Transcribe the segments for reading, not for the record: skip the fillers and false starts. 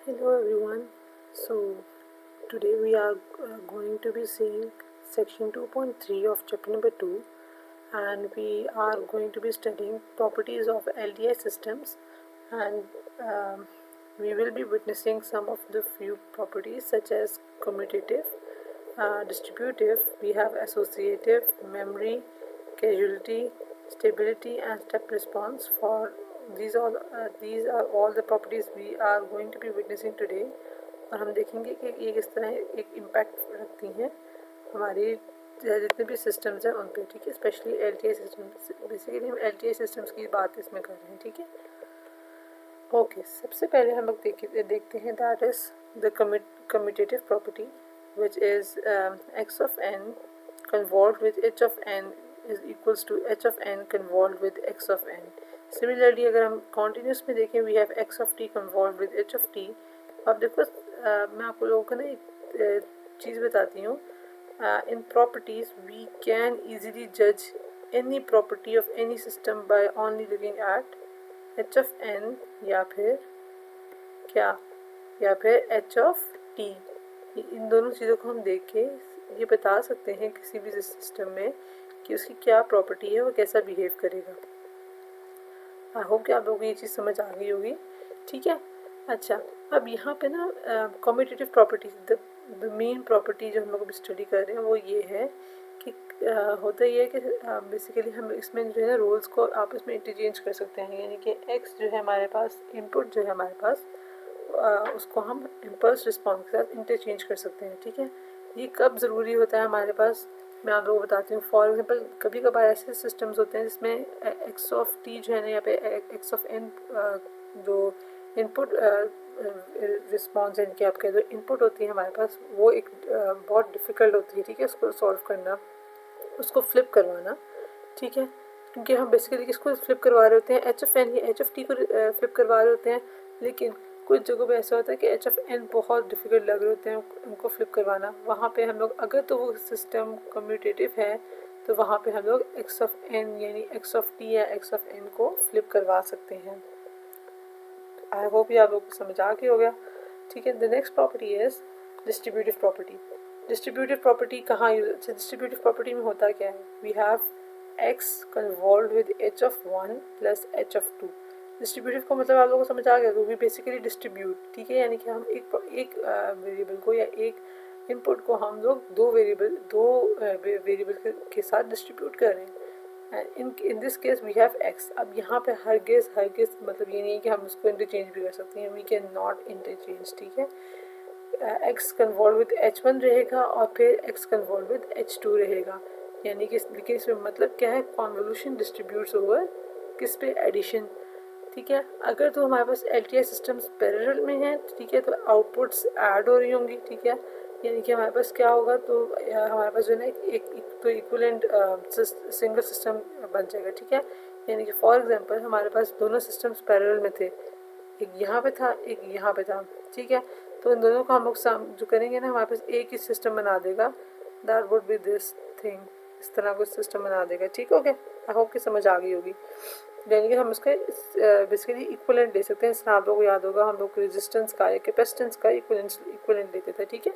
Hello everyone. So today we are going to be seeing section 2.3 of chapter number 2, and we are going to be studying properties of LDI systems, and we will be witnessing some of the few properties such as commutative, distributive, we have associative, memory, causality, stability and step response. For these are all the properties we are going to be witnessing today, और हम देखेंगे कि ये किस तरह एक impact रखती हैं हमारी जितने भी सिस्टम्स हैं उन पे, ठीक है। स्पेशली LTI सिस्टम, बेसिकली हम LTI सिस्टम्स की बात इसमें कर रहे हैं, ठीक है। ओके, सबसे पहले हम लोग देखते हैं that is the commutative property which is x of n convolved with h of n is equals to h of n convolved with x of n. Similarly, अगर हम continuous में देखें, we have x of t convolved with h of t. अब देखो, मैं आपको लोगों को ना एक चीज़ बताती हूँ. In properties we can easily judge any property of any system by only looking at h of n या फिर क्या, या फिर h of t. इन दोनों चीज़ों को हम देख के ये बता सकते हैं किसी भी सिस्टम में कि उसकी क्या प्रॉपर्टी है, वो कैसा बिहेव करेगा. आई होप कि आप लोगों को ये चीज़ समझ आ गई होगी, ठीक है. अच्छा, अब यहाँ पे ना commutative properties, the main property जो हम लोग अभी स्टडी कर रहे हैं वो ये है कि होता ये है कि बेसिकली हम इसमें जो है ना रोल्स को आपस में इंटरचेंज कर सकते हैं. यानी कि एक्स जो है हमारे पास, इनपुट जो है हमारे पास, उसको हम इम्पल्स रिस्पॉन्स के साथ इंटरचेंज कर सकते हैं, ठीक है. ये कब ज़रूरी होता है हमारे पास, मैं आप लोगों को बताती हूँ. फॉर एग्जांपल कभी कभार ऐसे सिस्टम्स होते हैं जिसमें एक्स ऑफ टी जो है ना, यहाँ पे एक्स ऑफ एन जो इनपुट रिस्पॉन्स है इनकी, आपके जो इनपुट होती है हमारे पास, वो एक बहुत डिफ़िकल्ट होती है, ठीक है, उसको सॉल्व करना, उसको फ्लिप करवाना, ठीक है. क्योंकि हम बेसिकली किसको फ्लिप करवा रहे होते हैं, एच ऑफ एन या एच ऑफ टी को फ्लिप करवा रहे होते हैं. लेकिन कुछ जगहों पे ऐसा होता है कि एच ऑफ एन बहुत डिफ़िकल्ट लग रहे होते हैं उनको फ्लिप करवाना. वहाँ पे हम लोग, अगर तो वो सिस्टम कम्यूटेटिव है, तो वहाँ पे हम लोग एक्स ऑफ एन यानी एक्स ऑफ टी या एक्स ऑफ एन को फ्लिप करवा सकते हैं. आई होप ये आप लोग को समझ आ गया हो गया, ठीक है. The next property is distributive property. Distributive property कहाँ यूज, अच्छा डिस्ट्रीब्यूटिव प्रॉपर्टी में होता क्या है, we have x convolve with h of 1 plus h of 2. Distributive को मतलब आप लोगों को समझ आ गया, तो वी बेसिकली डिस्ट्रीब्यूट, ठीक है. यानी कि हम एक वेरिएबल को या एक इनपुट को हम लोग दो वेरिएबल के साथ डिस्ट्रीब्यूट कर रहे हैं. In this case we have x. अब यहाँ पे हरगिज़ मतलब ये नहीं है कि हम उसको इंटरचेंज भी कर सकते हैं, वी कैन नॉट इंटरचेंज, ठीक है. x कन्वॉल्व विद h1 रहेगा और फिर x कन्वॉल्व विद h2 रहेगा. यानी कि लेकिन इसमें मतलब क्या है, कॉन्वोल्यूशन डिस्ट्रीब्यूट्स ओवर किस पे, एडिशन, ठीक है. अगर तो हमारे पास LTI सिस्टम्स पैरेलल में हैं, ठीक है, तो आउटपुट्स ऐड हो रही होंगी, ठीक है. यानी कि हमारे पास क्या होगा, तो हमारे पास जो है ना एक तो इक्विवेलेंट सिंगल सिस्टम बन जाएगा, ठीक है. यानी कि फॉर एग्जांपल हमारे पास दोनों सिस्टम्स पैरेलल में थे, एक यहाँ पे था एक यहाँ पे था, ठीक है. तो इन दोनों को हम लोग जो करेंगे ना, हमारे पास एक ही सिस्टम बना देगा. That would be this thing, इस तरह कुछ सिस्टम बना देगा, ठीक हो गया. आई होप कि समझ आ गई होगी. यानी कि हम उसके बेसिकली इक्विवेलेंट ले सकते हैं. इस तरह आप लोगों को याद होगा हम लोग रेजिस्टेंस का या कैपेसिटेंस का इक्विवेलेंट लेते थे, ठीक है.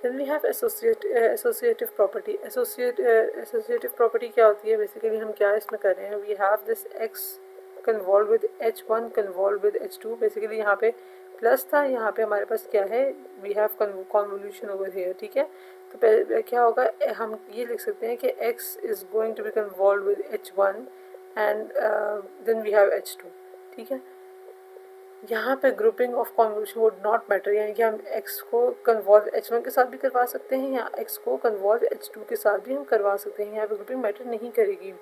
Then we have associative property. Associative property क्या होती है, बेसिकली हम क्या इसमें कर रहे हैं, we have this x convolved with h1 convolved with h2. Basically यहाँ पे प्लस था, यहाँ पे हमारे पास क्या है, we have convolution over here, ठीक है. तो पहले क्या होगा, हम ये लिख सकते हैं कि x is going to be convolved with h1 and then we have h2, ठीक है. यहाँ पे grouping of convolution would not matter, यानी कि हम x को कन्वॉल्व h1 के साथ भी करवा सकते हैं या x को कन्वॉल्व h2 के साथ भी हम करवा सकते हैं. यहाँ पे ग्रुपिंग मैटर नहीं करेगी.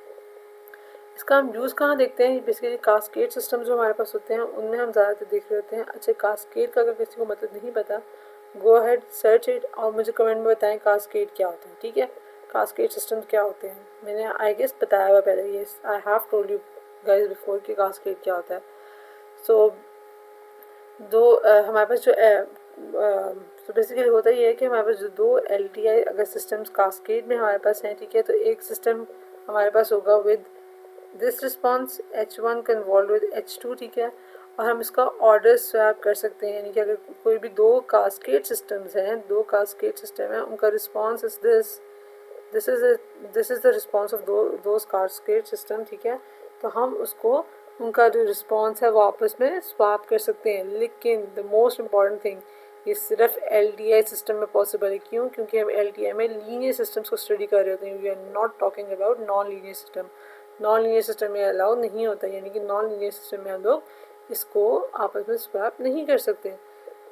इसका हम यूज़ कहाँ देखते हैं, बेसिकली कास्केड सिस्टम जो हमारे पास होते हैं उनमें हम ज़्यादातर देख रहे होते हैं. अच्छा, कास्केड का अगर किसी को मतलब नहीं पता, गो अहेड सर्च इट और मुझे कमेंट में बताएं कास्केड क्या होता है, ठीक है. कास्केड सिस्टम क्या होते हैं, मैंने आई गेस बताया हुआ पहले, ये I have told you guys before कि कास्केड क्या होता है. सो हमारे पास जो तो बेसिकली होता ये है कि हमारे पास जो दो LTI अगर सिस्टम्स कास्केड में हमारे पास हैं, ठीक है, तो एक सिस्टम हमारे पास होगा with this response h1 convolve with h2, ठीक है. और हम इसका ऑर्डर स्वैप कर सकते हैं, यानी कि अगर कोई भी दो कास्केड सिस्टम्स हैं, दो कास्केड सिस्टम है, उनका response is this is the response of those cascade system, ठीक है। तो हम उसको उनका जो रिस्पॉन्स है वो आपस में स्वैप कर सकते हैं। लेकिन द मोस्ट इम्पॉर्टेंट थिंग, ये सिर्फ LTI सिस्टम में पॉसिबल है। क्यों? क्योंकि हम LTI में लीनियर सिस्टम्स को स्टडी कर रहे होते हैं। We are not talking about non linear system. Non linear system में अलाउ नहीं होता, यानी कि नॉन लीनियर सिस्टम में हम लोग इसको आपस में स्वैप नहीं कर सकते।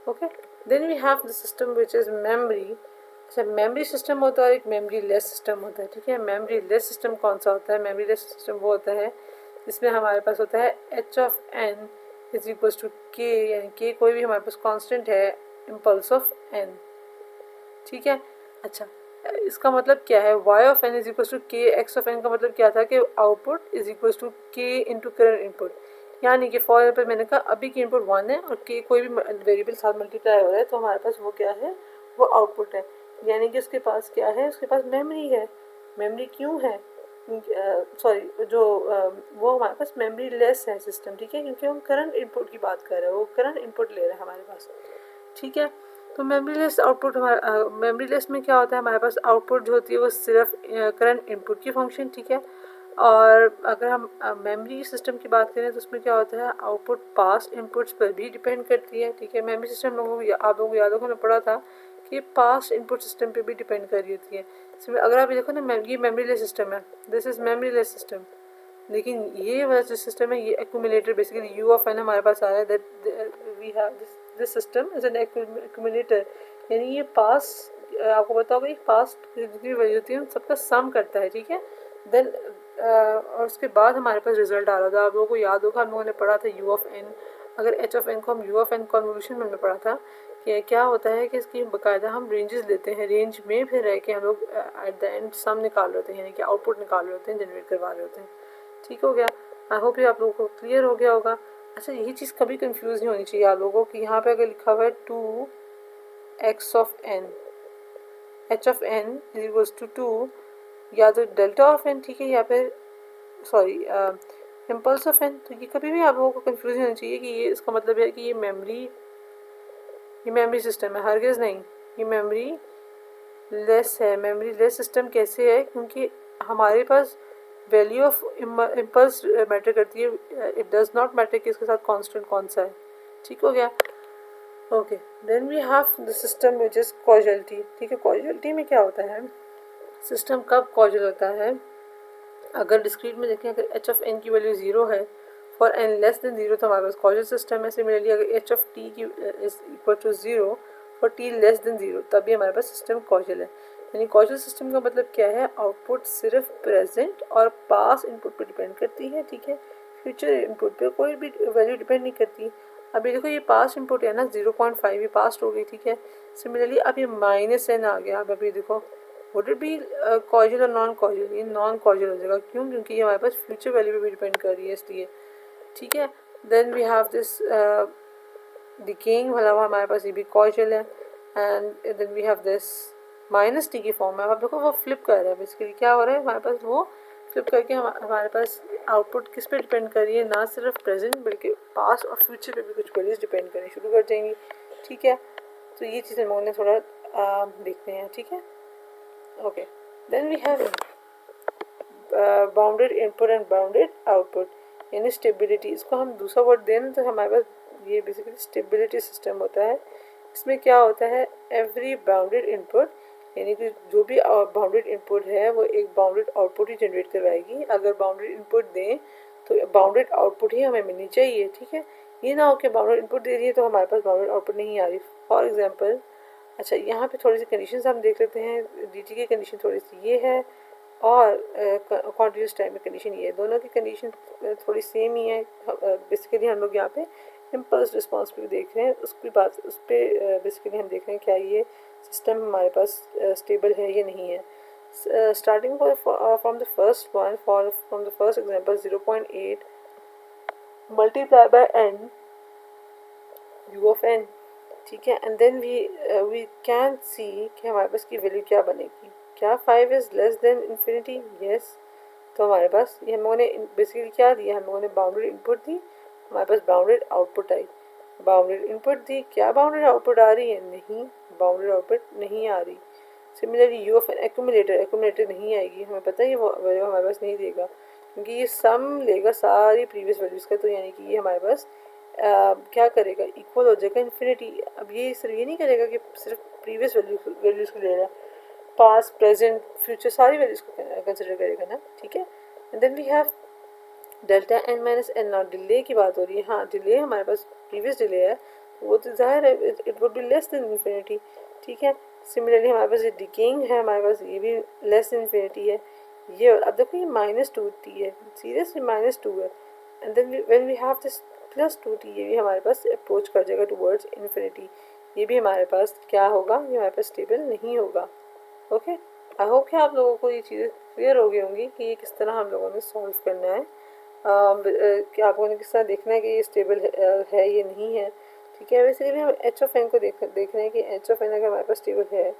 Okay, then we have the system which is memory. अच्छा, मेमोरी सिस्टम होता है और एक मेमोरी लेस सिस्टम होता है, ठीक है। मेमोरी लेस सिस्टम कौन सा होता है? मेमोरी लेस सिस्टम वो होता है जिसमें हमारे पास होता है h(n) is equal to k, यानी k कोई भी हमारे पास कांस्टेंट है इम्पल्स ऑफ n, ठीक है। अच्छा, इसका मतलब क्या है? y(n) is equal to k x(n) का मतलब क्या था कि output is equal to k into current input, यानी कि फॉर एग्जाम्पल मैंने कहा अभी की इनपुट 1 है और k कोई भी वेरिएबल साथ मल्टीप्लाई हो रहा है, तो हमारे पास वो क्या है? वो आउटपुट है। यानी कि उसके पास क्या है? उसके पास मेमोरी है। मेमोरी क्यों है? सॉरी, वो हमारे पास मेमोरी लेस है सिस्टम, ठीक है, क्योंकि हम करंट इनपुट की बात कर रहे हैं, वो करंट इनपुट ले रहे हैं हमारे पास, ठीक है। तो memory less output memory less में क्या होता है? हमारे पास आउटपुट जो होती है वो सिर्फ करंट इनपुट की फंक्शन, ठीक है। और अगर हम मेमोरी सिस्टम की बात करें तो उसमें क्या होता है? आउटपुट पास्ट इनपुट्स पर भी डिपेंड करती है, ठीक है। मेमोरी सिस्टम आप लोगों को याद होगा, हमने पढ़ा था कि पास्ट इनपुट सिस्टम पे भी डिपेंड कर रही होती है। इसमें अगर आप देखो ना, ये मेमोरी लेस सिस्टम है, this is memory less system. लेकिन ये वाला जो सिस्टम है, ये एक्यूमुलेटर, बेसिकली u(n) हमारे पास आ रहा है, that we have this system is an accumulator, यानी ये पास आपको पता होगा, ये पास्ट जितनी वैल्यू होती है सबका सम करता है, ठीक है। देन और उसके बाद हमारे पास रिजल्ट आ रहा था। आप लोगों को याद होगा, हम लोगों ने पढ़ा था u(n), अगर h(n) को हम u(n) कन्वोल्यूशन में हमने पढ़ा था कि क्या होता है कि इसकी बाकायदा हम रेंजेस लेते हैं, रेंज में फिर रह के हम लोग एट द एंड सम निकाल रहे होते हैं, यानी कि आउटपुट निकाल रहे होते हैं, जनरेट करवा रहे होते हैं, ठीक हो गया। आई होप ये आप लोगों को क्लियर हो गया होगा। अच्छा, यही चीज़ कभी कंफ्यूज नहीं होनी चाहिए आप लोगों को कि यहाँ पे अगर लिखा हुआ है 2x(n), h(n) is equals to 2, या तो डेल्टा ऑफ n, ठीक है, या फिर सॉरी इम्पल्स ऑफ n। तो ये कभी भी आप लोगों को कंफ्यूज नहीं होना चाहिए कि ये इसका मतलब है कि ये मेमोरी सिस्टम है, हरगिज़ नहीं। ये मेमोरी लेस है। मेमोरी लेस सिस्टम कैसे है? क्योंकि हमारे पास वैल्यू ऑफ इम्पल्स मैटर करती है, इट डज नॉट मैटर कि इसके साथ कांस्टेंट कौन सा है, ठीक हो गया। Okay, then we have the system which is causality, ठीक है। कॉजलिटी में क्या होता है? सिस्टम कब कॉजल होता है? अगर डिस्क्रीट में देखें, अगर h(n) की वैल्यू 0 है फॉर n लेस देन 0, तो हमारे पास कॉजल सिस्टम है। सिमिलरली अगर h(t) की is equal to 0 for t less than 0, तब भी हमारे पास सिस्टम कॉजल है। यानी कॉजल सिस्टम का मतलब क्या है? आउटपुट सिर्फ प्रेजेंट और पास इनपुट पर डिपेंड करती है, ठीक है। फ्यूचर इनपुट पे कोई भी वैल्यू डिपेंड नहीं करती। अभी देखो, ये पास्ट इनपुट है ना, 0.5, ये पास्ट हो गई, ठीक है। सिमिलरली अब ये -n आ गया। अब अभी देखो, वुड इट बी कॉजल और नॉन कॉजल? ये नॉन कॉजल हो जाएगा। क्यों? क्योंकि ये हमारे पास फ्यूचर वैल्यू पे भी डिपेंड कर रही है, इसलिए, ठीक है। Then we have this decaying वाला हुआ, हमारे पास ये भी कॉजल है। And then we have this -t की फॉर्म में। अब देखो वो फ्लिप कर रहा है, बेसिकली क्या हो रहा है हमारे पास? वो फ्लिप करके हमारे पास आउटपुट किस पे डिपेंड कर रही है? ना सिर्फ प्रेजेंट बल्कि पास्ट और फ्यूचर पे भी कुछ वैल्यूज डिपेंड करनी शुरू कर जाएंगी, ठीक है। तो ये चीज़ हम लोगों ने थोड़ा देखते हैं, ठीक है। Okay, then we have bounded input and bounded output, यानी स्टेबिलिटी। इसको हम दूसरा वर्ड दें ना, तो हमारे पास ये बेसिकली स्टेबिलिटी सिस्टम होता है। इसमें क्या होता है? एवरी बाउंडेड इनपुट, यानी कि जो भी बाउंडेड इनपुट है वो एक बाउंडेड आउटपुट ही जनरेट करवाएगी। अगर बाउंडेड इनपुट दें तो बाउंडेड आउटपुट ही हमें मिलनी चाहिए, ठीक है। ये ना हो कि बाउंडेड इनपुट दे रही है तो हमारे पास बाउंडेड आउटपुट नहीं आ रही। फॉर एग्जांपल, अच्छा, यहाँ पे थोड़ी सी कंडीशंस हम देख लेते हैं। dt की कंडीशन थोड़ी सी ये है और कॉन्टिन्यूस टाइम में कंडीशन ये है। दोनों की कंडीशन थोड़ी सेम ही है। बेसिकली हम लोग यहाँ पे इम्पल्स रिस्पॉन्स पे देख रहे हैं, उसकी बात उस पर बेसिकली हम देख रहे हैं क्या ये सिस्टम हमारे पास स्टेबल है या नहीं है। Starting from the first one, from the first example 0.8 multiply by n u(n), ठीक है। And then we can see कि हमारे पास की वैल्यू क्या बनेगी। क्या 5 is less than infinity? Yes. तो हमारे पास ये हम लोगों ने बेसिकली क्या दिया? हम लोगों ने बाउंड्री इनपुट दी हमारे पास बाउंडेड आउटपुट आई, बाउंडेड इनपुट दी, क्या बाउंडेड आउटपुट आ रही है? नहीं, बाउंडेड आउटपुट नहीं आ रही। Similarly u of n accumulator, accumulator नहीं आएगी, हमें पता है ये वैल्यू हमारे पास नहीं देगा क्योंकि ये सम लेगा सारी प्रीवियस वैल्यूज़ का, तो यानी कि ये हमारे पास क्या करेगा, इक्वल हो जाएगा इन्फिनिटी। अब ये सिर्फ ये नहीं करेगा कि सिर्फ प्रीवियस वैल्यूज़ को ले रहा है, पास्ट प्रेजेंट फ्यूचर सारी वैल्यूज़ को कंसिडर करेगा ना, ठीक है। And then we have delta n minus n naught, delay की बात हो रही है। हाँ, डिले हमारे पास प्रीवियस डिले है, वो तो जाहिर है it would be less than infinity, ठीक है। सिमिलरली हमारे पास ये डिकेइंग है, हमारे पास ये भी लेस देन इन्फिनिटी है। ये अब देखो ये -2t है, सीरियसली -2 है। And then when we have this +2t, ये भी हमारे पास अप्रोच कर जाएगा टुवर्ड्स इन्फिनिटी। ये भी हमारे पास क्या होगा, ये हमारे पास स्टेबल नहीं होगा। ओके, आई होप कि आप लोगों को ये चीज़ें क्लियर हो गई होंगी कि ये किस तरह हम लोगों ने सॉल्व करना है। कि आप लोगों ने किस तरह देखना है कि ये स्टेबल है ये नहीं है, ठीक है। वैसे भी हम एच ऑफ एन को देख रहे हैं कि एच ऑफ एन अगर हमारे पास स्टेबल है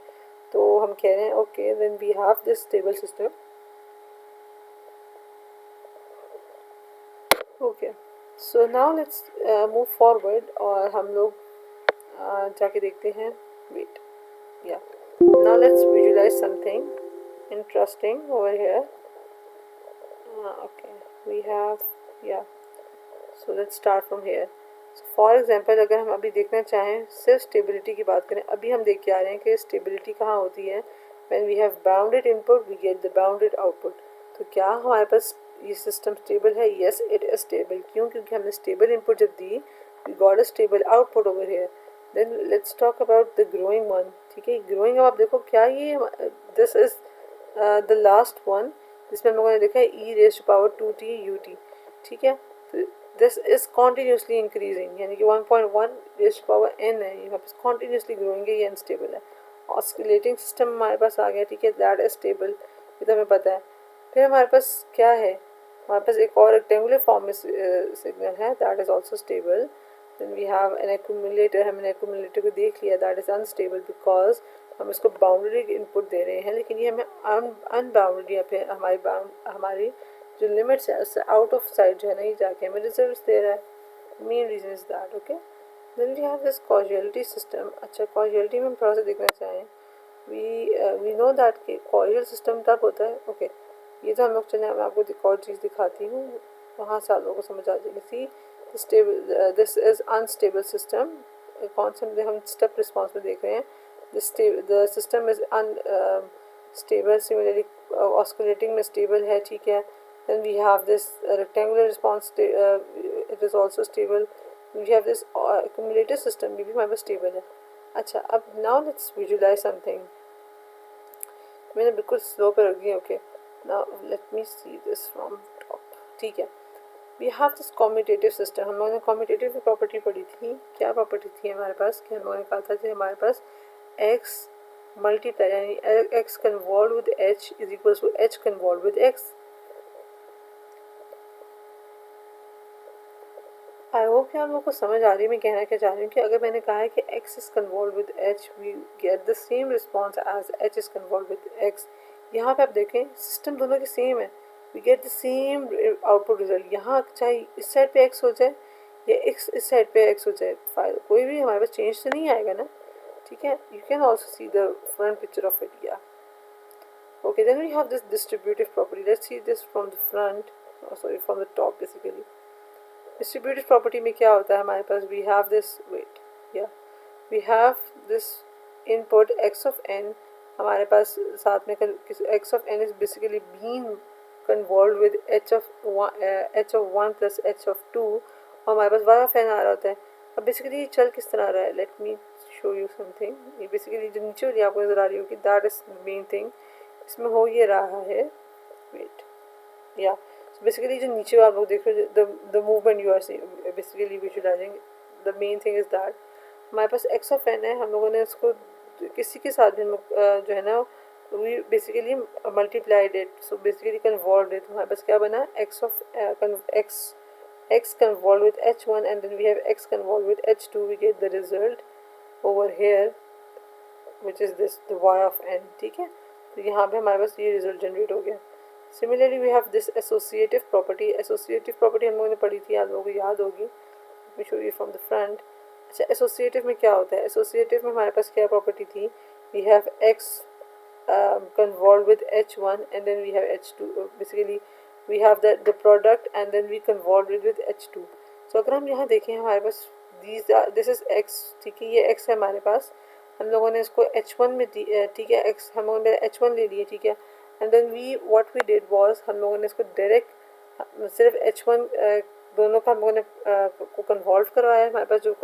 तो हम कह रहे हैं okay then we have this stable system. Okay, so now let's move forward और हम लोग जाके देखते हैं, wait yeah now let's visualize something interesting over here. Okay, we have yeah so let's start from here. For example अगर हम अभी देखना चाहें सिर्फ स्टेबिलिटी की बात करें, अभी हम देख के आ रहे हैं कि स्टेबिलिटी कहाँ होती है, when we have bounded input we get the bounded output. तो क्या हमारे पास ये सिस्टम स्टेबल है? Yes it is stable. क्यों? क्योंकि हमने स्टेबल इनपुट जब दी we got a stable output over here. Then let's talk about the growing one, ठीक है। ग्रोइंग अब आप देखो क्या ये this is the last one जिसमें हम लोगों ने देखा है e⁻²t ut, ठीक है। तो दिस इज कॉन्टीन्यूसली इंक्रीजिंग, यानी कि 1.1 है, यहाँ पे कॉन्टीन्यूसली ग्रोइंग है, ये अनस्टेबल है। ऑस्किलेटिंग सिस्टम हमारे पास आ गया, ठीक है, दैट इज स्टेबल, ये तो हमें पता है। फिर हमारे पास क्या है, हमारे पास एक और रेक्टेंगुलर फॉर्म में सिग्नल है, that is also stable. Then we have an accumulator, हमने एक्यूमुलेटर को देख लिया, दैट इज अनस्टेबल बिकॉज हम इसको बाउंड्री इनपुट दे रहे हैं, लेकिन ये हमें अनबाउंड्री या फिर हमारी जो लिमिट्स है उससे आउट ऑफ साइड जो है ना, ये जाके हमें रिजल्ट्स दे रहा है। Main reason is that. Okay, then we have this causality system. अच्छा, कॉजुअलिटी में हम थोड़ा सा देखना चाहें, वी नो दैट कि कॉजुअल सिस्टम तब होता है। ओके, ये तो हम लोग चले, मैं आपको एक और चीज़ दिखाती हूँ, वहाँ से आप लोगों को समझ आ जाएगी। See stable, this is unstable system. कौन से हम स्टेप रिस्पॉन्स में देख रहे हैं, the system is unstable. Similarly oscillating में स्टेबल है, ठीक है। Then we have this rectangular response, it is also stable. We have this accumulator system, ये भी हमारे पास stable है। अच्छा, अब now let's visualize something, मैंने बिल्कुल स्लो पर रख दिया। Okay, now let me see this from top, ठीक है। We have this commutative system, हम लोगों ने commutative की प्रॉपर्टी पढ़ी थी। क्या प्रॉपर्टी थी हमारे पास, कि हम लोगों ने कहा था कि हमारे पास x मल्टीप्लाई यानी x convolve with h is equal to h convolve with x। I hope कि आप लोगों को समझ आ रही है मैं कहना क्या चाह रही हूँ, कि अगर मैंने कहा है कि x is convolve with h we get the same response as h is convolve with x। यहाँ पे आप देखें सिस्टम दोनों की सेम है, we get the same output result. यहाँ चाहे इस साइड पे x हो जाए या x इस साइड पे x हो जाए, फाइल कोई भी हमारे पास चेंज तो नहीं आएगा ना, ठीक है। You can also see the front picture of it, yeah okay. Then we have this distributive property, let's see this from the front, sorry from the top basically. Distributive property में क्या होता है हमारे पास, we have this wait yeah we have this input x of n, हमारे पास साथ में x of n is basically being convolve with h of 1 plus h of 2, और हमारे पास y ऑफ n आ रहा होता है। अब बेसिकली ये चल किस तरह आ रहा है, let me show you something. ये बेसिकली जो नीचे वाली आपको नजर आ रही होगी, that is the main thing. इसमें हो ये रहा है, वेट या बेसिकली जो नीचे आप लोग देख रहे हो, the movement you are basically visualising, the main thing is that हमारे पास x ऑफ n है, हम लोगों ने उसको किसी के साथ भी जो है ना we basically multiplied it, so basically convolve it. हमारे पास क्या बना, x of x convolve with h1 and then we have x convolve with h2, we get the result over here which is this the y of n, ठीक है। तो यहाँ पे हमारे पास ये रिजल्ट जनरेट हो गया। Similarly we have this associative property. Associative property हम लोगों ने पढ़ी थी, आप लोगों को याद होगी, me show you from the front. अच्छा, एसोसिएटिव में क्या होता है? एसोसिएटिव में हमारे पास क्या प्रॉपर्टी थी? We have x convolved with H1 and then we have H2. Basically we have the product and then we convolved it with H2. So अगर हम यहाँ देखें हमारे पास this is x, ठीक है, ये x है हमारे पास. हम लोगों ने इसको H1 में ठीक है, x हम लोगों ने H1 ले लिए, ठीक है. And then what we did was हम लोगों ने इसको डायरेक्ट सिर्फ H1 दोनों का हम लोगों ने को कन्वॉल्व करवाया. हमारे पास जो